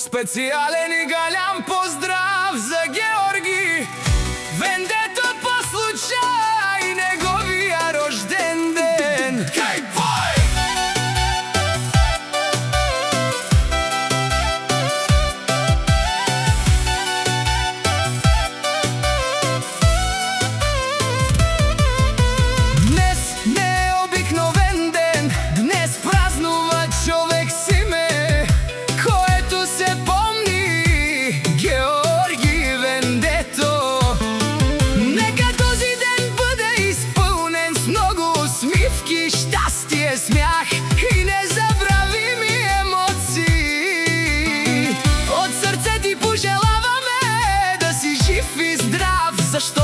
Специален и голям поздрав за Георги Вендето по случай неговия рожден ден. Кайфой! Днес не е обикновен ден, днес празнува човек с име, което се помни — Георги Вендето. Нека този ден бъде изпълнен с много усмивки, щастие, смях и незабравими емоции. От сърце ти пожелаваме да си жив и здрав, защото